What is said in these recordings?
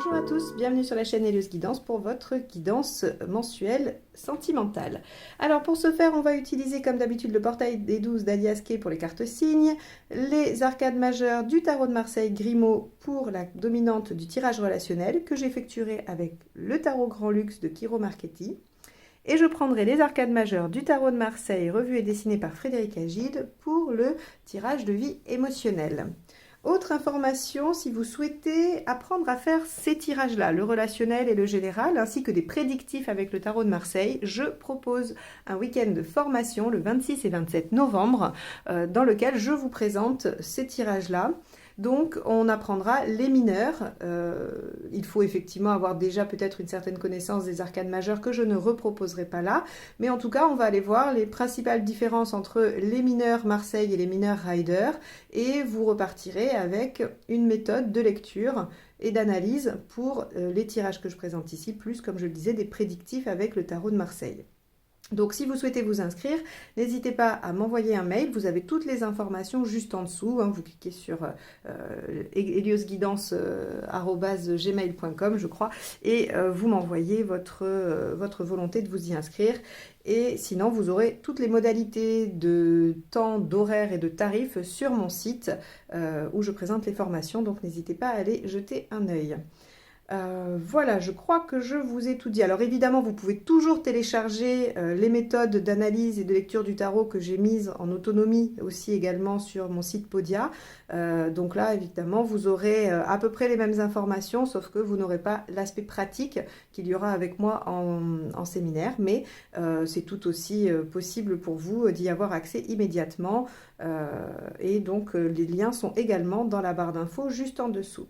Bonjour à tous, bienvenue sur la chaîne Hélios Guidance pour votre guidance mensuelle sentimentale. Alors pour ce faire, on va utiliser comme d'habitude le portail des 12 d'Alias Kay pour les cartes signes, les arcades majeures du tarot de Marseille Grimaud pour la dominante du tirage relationnel que j'effectuerai avec le tarot Grand Luxe de Kiro Marchetti. Et je prendrai les arcades majeures du tarot de Marseille revues et dessinées par Frédéric Agide pour le tirage de vie émotionnelle. Autre information, si vous souhaitez apprendre à faire ces tirages-là, le relationnel et le général, ainsi que des prédictifs avec le tarot de Marseille, je propose un week-end de formation le 26 et 27 novembre, dans lequel je vous présente ces tirages-là. Donc, on apprendra les mineurs. Il faut effectivement avoir déjà peut-être une certaine connaissance des arcades majeures que je ne reproposerai pas là. Mais en tout cas, on va aller voir les principales différences entre les mineurs Marseille et les mineurs Rider. Et vous repartirez avec une méthode de lecture et d'analyse pour les tirages que je présente ici, plus, comme je le disais, des prédictifs avec le tarot de Marseille. Donc si vous souhaitez vous inscrire, n'hésitez pas à m'envoyer un mail, vous avez toutes les informations juste en dessous, hein, vous cliquez sur heliosguidance@gmail.com je crois, et vous m'envoyez votre volonté de vous y inscrire. Et sinon, vous aurez toutes les modalités de temps, d'horaire et de tarifs sur mon site où je présente les formations, donc n'hésitez pas à aller jeter un œil. Voilà, je crois que je vous ai tout dit. Alors évidemment, vous pouvez toujours télécharger les méthodes d'analyse et de lecture du tarot que j'ai mises en autonomie aussi également sur mon site Podia. Donc là, évidemment, vous aurez à peu près les mêmes informations, sauf que vous n'aurez pas l'aspect pratique qu'il y aura avec moi en séminaire. Mais c'est tout aussi possible pour vous d'y avoir accès immédiatement. Et donc, les liens sont également dans la barre d'infos juste en dessous.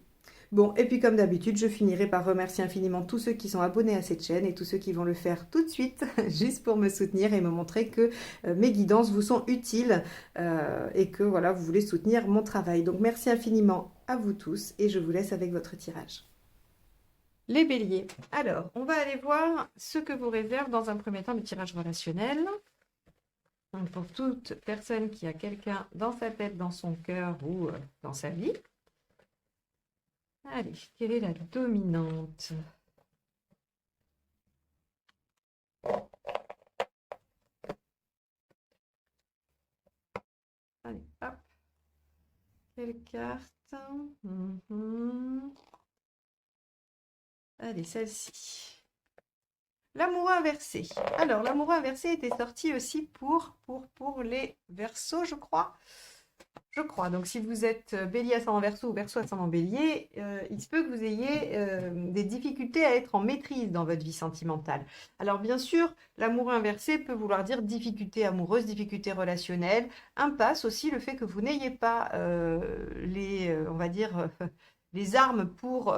Bon, et puis comme d'habitude, je finirai par remercier infiniment tous ceux qui sont abonnés à cette chaîne et tous ceux qui vont le faire tout de suite, juste pour me soutenir et me montrer que mes guidances vous sont utiles et que voilà, vous voulez soutenir mon travail. Donc merci infiniment à vous tous et je vous laisse avec votre tirage. Les béliers. Alors, on va aller voir ce que vous réserve dans un premier temps le tirage relationnel. Donc, pour toute personne qui a quelqu'un dans sa tête, dans son cœur ou dans sa vie. Allez, quelle est la dominante? Allez, hop. Quelle carte? Allez, celle-ci. L'amoureux inversé. Alors, l'amoureux inversé était sorti aussi pour les Verseaux, je crois. Donc si vous êtes bélier ascendant verseau ou verseau ascendant bélier, il se peut que vous ayez des difficultés à être en maîtrise dans votre vie sentimentale. Alors bien sûr, l'amoureux inversé peut vouloir dire difficulté amoureuse, difficulté relationnelle, impasse aussi le fait que vous n'ayez pas on va dire, les armes pour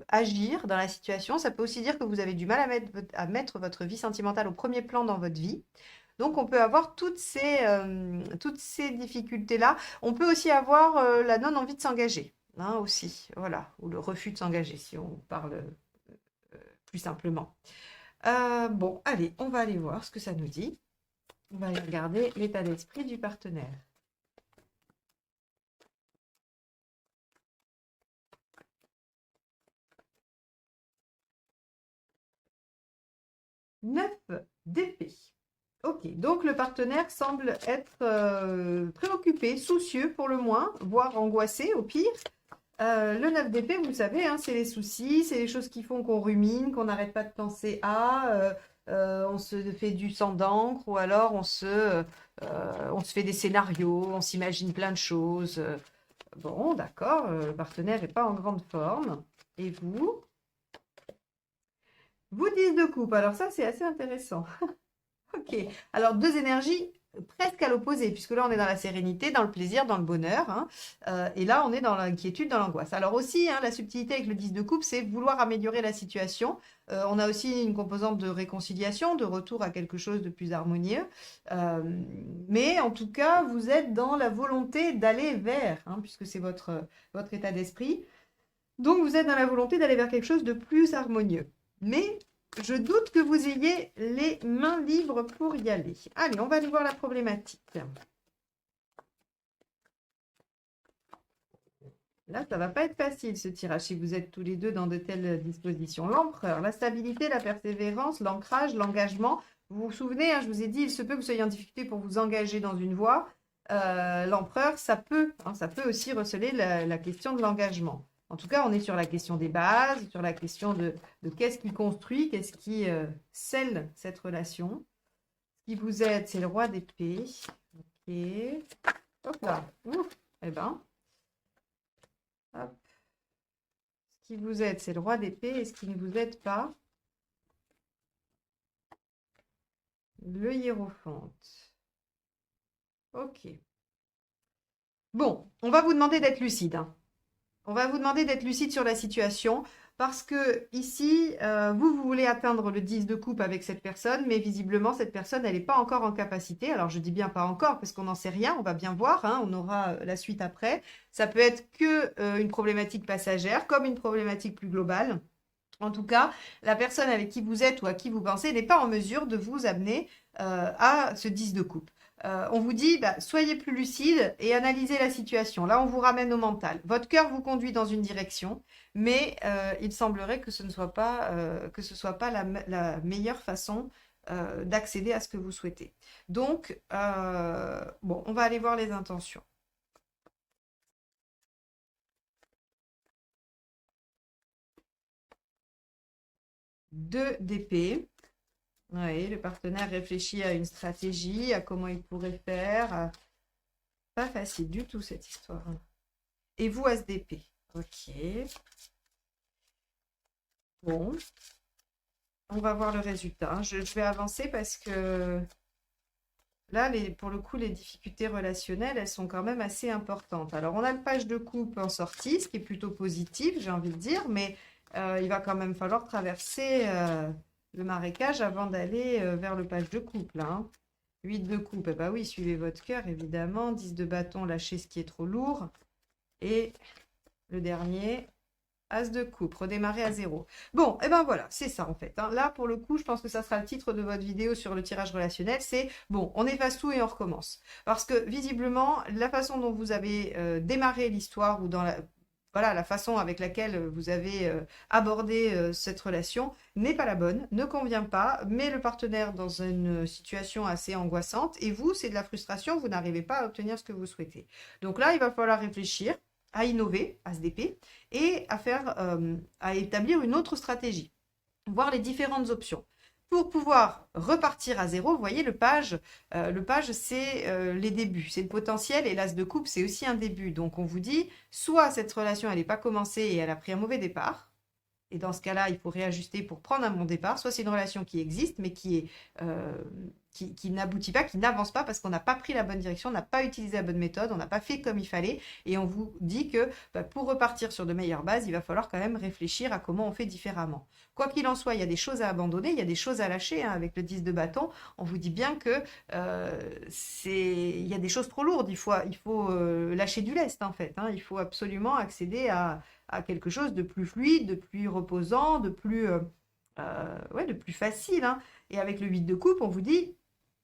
agir dans la situation. Ça peut aussi dire que vous avez du mal à mettre votre vie sentimentale au premier plan dans votre vie. Donc, on peut avoir toutes ces difficultés-là. On peut aussi avoir la non-envie de s'engager, hein, aussi, voilà, ou le refus de s'engager, si on parle plus simplement. Bon, allez, on va aller voir ce que ça nous dit. On va aller regarder l'état d'esprit du partenaire. Neuf d'épée. Ok, donc le partenaire semble être préoccupé, soucieux pour le moins, voire angoissé au pire. Le 9 d'épée, vous le savez, hein, c'est les soucis, c'est les choses qui font qu'on rumine, qu'on n'arrête pas de penser à, on se fait du sang d'encre ou alors on se fait des scénarios, on s'imagine plein de choses. Bon, d'accord, le partenaire n'est pas en grande forme. Et vous? Vous 10 de coupe, alors ça c'est assez intéressant. Ok, alors deux énergies presque à l'opposé, puisque là on est dans la sérénité, dans le plaisir, dans le bonheur, hein, et là on est dans l'inquiétude, dans l'angoisse. Alors aussi, hein, la subtilité avec le 10 de coupe, c'est vouloir améliorer la situation. On a aussi une composante de réconciliation, de retour à quelque chose de plus harmonieux. Mais en tout cas, vous êtes dans la volonté d'aller vers, hein, puisque c'est votre état d'esprit. Donc vous êtes dans la volonté d'aller vers quelque chose de plus harmonieux. Mais je doute que vous ayez les mains libres pour y aller. Allez, on va aller voir la problématique. Là, ça va pas être facile ce tirage si vous êtes tous les deux dans de telles dispositions. L'empereur, la stabilité, la persévérance, l'ancrage, l'engagement. Vous vous souvenez, hein, je vous ai dit, il se peut que vous soyez en difficulté pour vous engager dans une voie. L'empereur, ça peut aussi receler la question de l'engagement. En tout cas, on est sur la question des bases, sur la question de qu'est-ce qui construit, qu'est-ce qui scelle cette relation. Ce qui vous aide, c'est le roi d'épée. Ok. Hop là. Ouf. Eh ben. Hop. Ce qui vous aide, c'est le roi d'épée. Et ce qui ne vous aide pas, le hiérophante. Ok. Bon, on va vous demander d'être lucide, hein. On va vous demander d'être lucide sur la situation parce que ici, vous voulez atteindre le 10 de coupe avec cette personne, mais visiblement, cette personne, elle n'est pas encore en capacité. Alors, je dis bien pas encore parce qu'on n'en sait rien, on va bien voir, hein, on aura la suite après. Ça peut être que une problématique passagère, comme une problématique plus globale. En tout cas, la personne avec qui vous êtes ou à qui vous pensez n'est pas en mesure de vous amener à ce 10 de coupe. On vous dit, soyez plus lucide et analysez la situation. Là, on vous ramène au mental. Votre cœur vous conduit dans une direction, mais il semblerait que ce ne soit pas, la meilleure façon d'accéder à ce que vous souhaitez. Donc, bon, on va aller voir les intentions. 2 d'épée. Oui, le partenaire réfléchit à une stratégie, à comment il pourrait faire. Pas facile du tout cette histoire. Et vous, as d'épée. Ok. Bon. On va voir le résultat. Je vais avancer parce que là, pour le coup, les difficultés relationnelles, elles sont quand même assez importantes. Alors, on a le page de coupe en sortie, ce qui est plutôt positif, j'ai envie de dire, mais il va quand même falloir traverser le marécage avant d'aller vers le page de coupe, là, hein. 8 de coupe, eh ben oui, suivez votre cœur, évidemment. 10 de bâton, lâchez ce qui est trop lourd. Et le dernier, As de coupe, redémarrer à 0. Bon, et ben voilà, c'est ça en fait, hein. Là, pour le coup, je pense que ça sera le titre de votre vidéo sur le tirage relationnel. C'est, bon, on efface tout et on recommence. Parce que, visiblement, la façon dont vous avez démarré l'histoire ou dans la façon avec laquelle vous avez abordé cette relation n'est pas la bonne, ne convient pas, met le partenaire dans une situation assez angoissante et vous, c'est de la frustration, vous n'arrivez pas à obtenir ce que vous souhaitez. Donc là, il va falloir réfléchir à innover, à se DP, et à établir une autre stratégie, voir les différentes options. Pour pouvoir repartir à 0, vous voyez, le page, c'est les débuts, c'est le potentiel, et l'as de coupe, c'est aussi un début. Donc, on vous dit, soit cette relation, elle n'est pas commencée et elle a pris un mauvais départ, et dans ce cas-là, il faut réajuster pour prendre un bon départ, soit c'est une relation qui existe, mais qui n'aboutit pas, qui n'avance pas parce qu'on n'a pas pris la bonne direction, on n'a pas utilisé la bonne méthode, on n'a pas fait comme il fallait, et on vous dit que pour repartir sur de meilleures bases, il va falloir quand même réfléchir à comment on fait différemment. Quoi qu'il en soit, il y a des choses à abandonner, il y a des choses à lâcher, hein, avec le 10 de bâton, on vous dit bien que il y a des choses trop lourdes, il faut lâcher du lest en fait, hein, il faut absolument accéder à quelque chose de plus fluide, de plus reposant, de plus facile, hein. Et avec le 8 de coupe, on vous dit,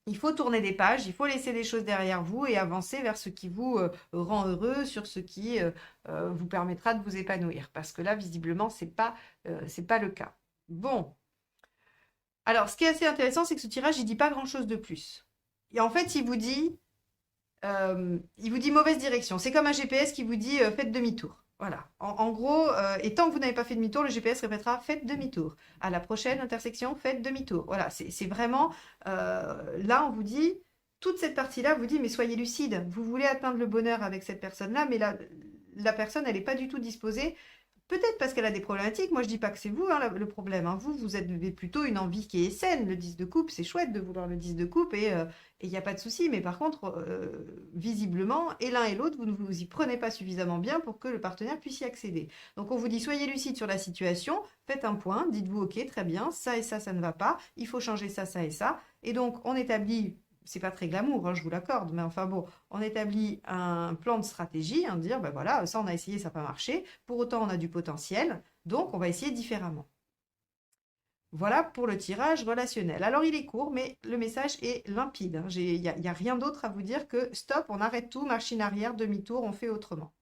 il faut tourner des pages, il faut laisser des choses derrière vous et avancer vers ce qui vous rend heureux, sur ce qui vous permettra de vous épanouir. Parce que là, visiblement, c'est pas le cas. Bon. Alors, ce qui est assez intéressant, c'est que ce tirage, il dit pas grand-chose de plus. Et en fait, il vous dit mauvaise direction. C'est comme un GPS qui vous dit faites demi-tour. Voilà. En gros, et tant que vous n'avez pas fait demi-tour, le GPS répétera faites demi-tour. À la prochaine intersection, faites demi-tour. Voilà, c'est vraiment là, on vous dit toute cette partie-là, vous dit mais soyez lucide. Vous voulez atteindre le bonheur avec cette personne-là, mais la personne, elle n'est pas du tout disposée. Peut-être parce qu'elle a des problématiques. Moi, je dis pas que c'est vous, hein, le problème, hein. Vous avez plutôt une envie qui est saine. Le 10 de coupe, c'est chouette de vouloir le 10 de coupe et il n'y a pas de souci. Mais par contre, visiblement, et l'un et l'autre, vous ne vous y prenez pas suffisamment bien pour que le partenaire puisse y accéder. Donc, on vous dit, soyez lucide sur la situation, faites un point, dites-vous, ok, très bien, ça et ça ne va pas, il faut changer ça, ça et ça. Et donc, on établit... C'est pas très glamour, hein, je vous l'accorde, mais enfin bon, on établit un plan de stratégie, hein, de dire, ben voilà, ça on a essayé, ça n'a pas marché, pour autant on a du potentiel, donc on va essayer différemment. Voilà pour le tirage relationnel. Alors il est court, mais le message est limpide, hein. Il n'y a rien d'autre à vous dire que stop, on arrête tout, machine arrière, demi-tour, on fait autrement.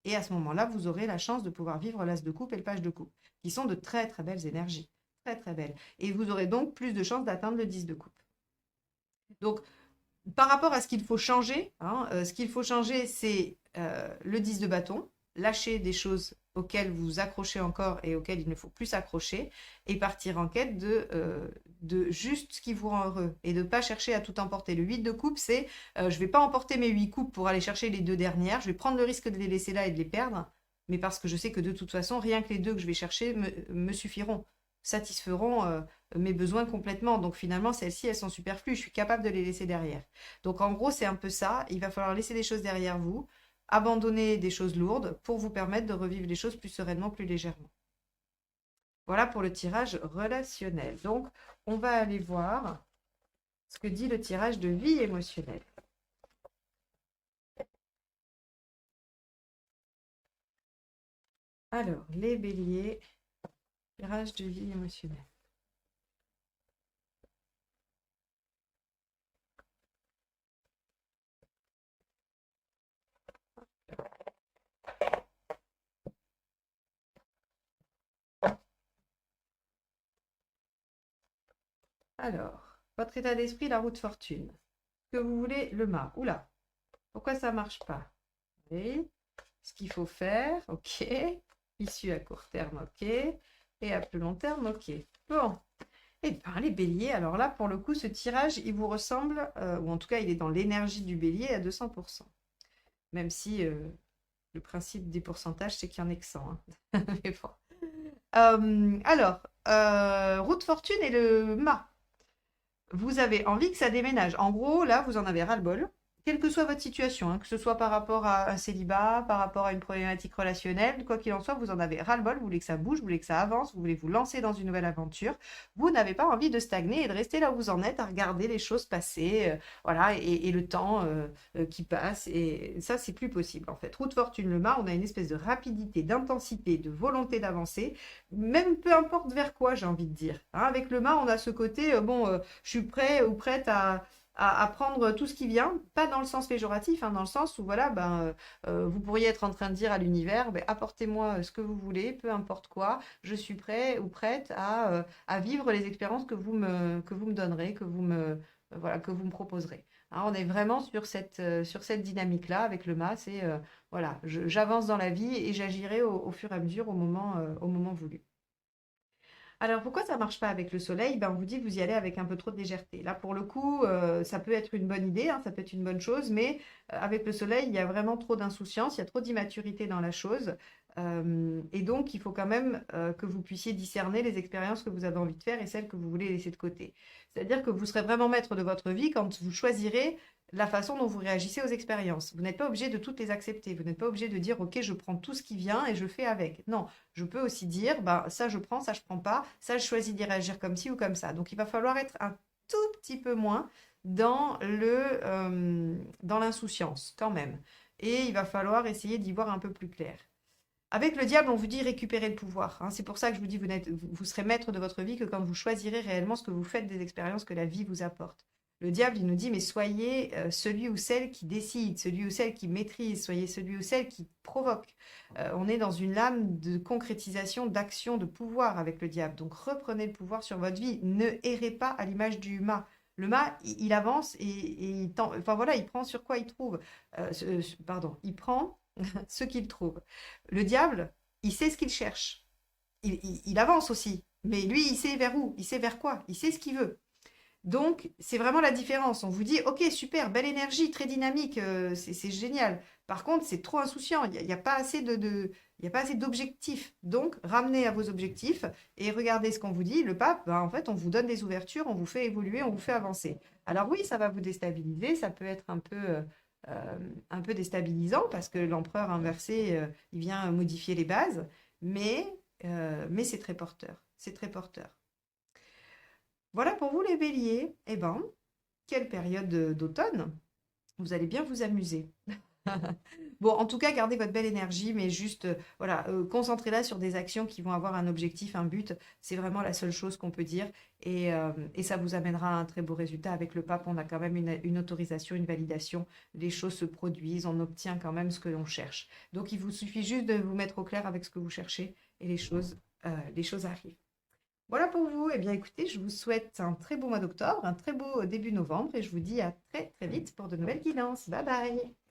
Et à ce moment-là, vous aurez la chance de pouvoir vivre l'as de coupe et le page de coupe, qui sont de très très belles énergies. Très très belles. Et vous aurez donc plus de chances d'atteindre le 10 de coupe. Donc, par rapport à ce qu'il faut changer, hein, ce qu'il faut changer, c'est le 10 de bâton, lâcher des choses auxquelles vous accrochez encore et auxquelles il ne faut plus s'accrocher, et partir en quête de juste ce qui vous rend heureux, et de ne pas chercher à tout emporter. Le 8 de coupe, c'est je ne vais pas emporter mes 8 coupes pour aller chercher les 2 dernières, je vais prendre le risque de les laisser là et de les perdre, mais parce que je sais que de toute façon, rien que les 2 que je vais chercher me suffiront, satisferont mes besoins complètement. Donc finalement, celles-ci, elles sont superflues. Je suis capable de les laisser derrière. Donc en gros, c'est un peu ça. Il va falloir laisser des choses derrière vous, abandonner des choses lourdes pour vous permettre de revivre les choses plus sereinement, plus légèrement. Voilà pour le tirage relationnel. Donc, on va aller voir ce que dit le tirage de vie émotionnelle. Alors, les béliers, tirage de vie émotionnelle. Alors, votre état d'esprit, la roue de fortune. Que vous voulez, le mât. Oula, pourquoi ça ne marche pas? Oui. Ce qu'il faut faire, ok. Issue à court terme, ok. Et à plus long terme, ok. Bon. Eh bien, les béliers, alors là, pour le coup, ce tirage, il vous ressemble, ou en tout cas, il est dans l'énergie du bélier à 200%. Même si le principe des pourcentages, c'est qu'il y en ait que 100. Hein. Mais bon. Alors, roue de fortune et le mât. Vous avez envie que ça déménage. En gros, là, vous en avez ras-le-bol. Quelle que soit votre situation, hein, que ce soit par rapport à un célibat, par rapport à une problématique relationnelle, quoi qu'il en soit, vous en avez ras-le-bol, vous voulez que ça bouge, vous voulez que ça avance, vous voulez vous lancer dans une nouvelle aventure. Vous n'avez pas envie de stagner et de rester là où vous en êtes, à regarder les choses passer, voilà, et le temps qui passe. Et ça, c'est plus possible, en fait. Roue de fortune, le mât, on a une espèce de rapidité, d'intensité, de volonté d'avancer, même peu importe vers quoi, j'ai envie de dire. Hein, avec le mât, on a ce côté, je suis prêt ou prête à prendre tout ce qui vient, pas dans le sens péjoratif, hein, dans le sens où voilà, vous pourriez être en train de dire à l'univers, apportez-moi ce que vous voulez, peu importe quoi, je suis prêt ou prête à vivre les expériences que vous me donnerez, voilà, que vous me proposerez. Hein, on est vraiment sur cette dynamique-là avec le mât, c'est voilà, j'avance dans la vie et j'agirai au fur et à mesure au moment voulu. Alors pourquoi ça ne marche pas avec le soleil? On vous dit que vous y allez avec un peu trop de légèreté. Là, pour le coup, ça peut être une bonne idée, hein, ça peut être une bonne chose, mais avec le soleil, il y a vraiment trop d'insouciance, il y a trop d'immaturité dans la chose. Et donc, il faut quand même que vous puissiez discerner les expériences que vous avez envie de faire et celles que vous voulez laisser de côté. C'est-à-dire que vous serez vraiment maître de votre vie quand vous choisirez la façon dont vous réagissez aux expériences. Vous n'êtes pas obligé de toutes les accepter. Vous n'êtes pas obligé de dire, OK, je prends tout ce qui vient et je fais avec. Non, je peux aussi dire, ça je prends, ça je prends pas, ça je choisis d'y réagir comme ci ou comme ça. Donc il va falloir être un tout petit peu moins dans l'insouciance quand même. Et il va falloir essayer d'y voir un peu plus clair. Avec le diable, on vous dit récupérer le pouvoir. Hein. C'est pour ça que je vous dis, vous serez maître de votre vie que quand vous choisirez réellement ce que vous faites des expériences que la vie vous apporte. Le diable, il nous dit, mais soyez celui ou celle qui décide, celui ou celle qui maîtrise, soyez celui ou celle qui provoque. On est dans une lame de concrétisation, d'action, de pouvoir avec le diable. Donc reprenez le pouvoir sur votre vie. Ne errez pas à l'image du mât. Le mât, il avance et il tend, enfin voilà, il prend sur quoi il trouve. Il prend ce qu'il trouve. Le diable, il sait ce qu'il cherche. Il avance aussi. Mais lui, il sait vers où, il sait vers quoi, il sait ce qu'il veut. Donc, c'est vraiment la différence. On vous dit, ok, super, belle énergie, très dynamique, c'est génial. Par contre, c'est trop insouciant. Il n'y a pas assez il y a pas assez d'objectifs. Donc, ramenez à vos objectifs et regardez ce qu'on vous dit. Le pape, en fait, on vous donne des ouvertures, on vous fait évoluer, on vous fait avancer. Alors oui, ça va vous déstabiliser, ça peut être un peu déstabilisant parce que l'empereur inversé, il vient modifier les bases, mais c'est très porteur. C'est très porteur. Voilà pour vous les béliers. Eh ben, quelle période d'automne. Vous allez bien vous amuser. Bon, en tout cas, gardez votre belle énergie, mais juste, voilà, concentrez-la sur des actions qui vont avoir un objectif, un but. C'est vraiment la seule chose qu'on peut dire. Et ça vous amènera à un très beau résultat. Avec le pape, on a quand même une autorisation, une validation. Les choses se produisent, on obtient quand même ce que l'on cherche. Donc, il vous suffit juste de vous mettre au clair avec ce que vous cherchez et les choses arrivent. Voilà pour vous. Eh bien, écoutez, je vous souhaite un très beau mois d'octobre, un très beau début novembre et je vous dis à très très vite pour de nouvelles guidances. Bye bye!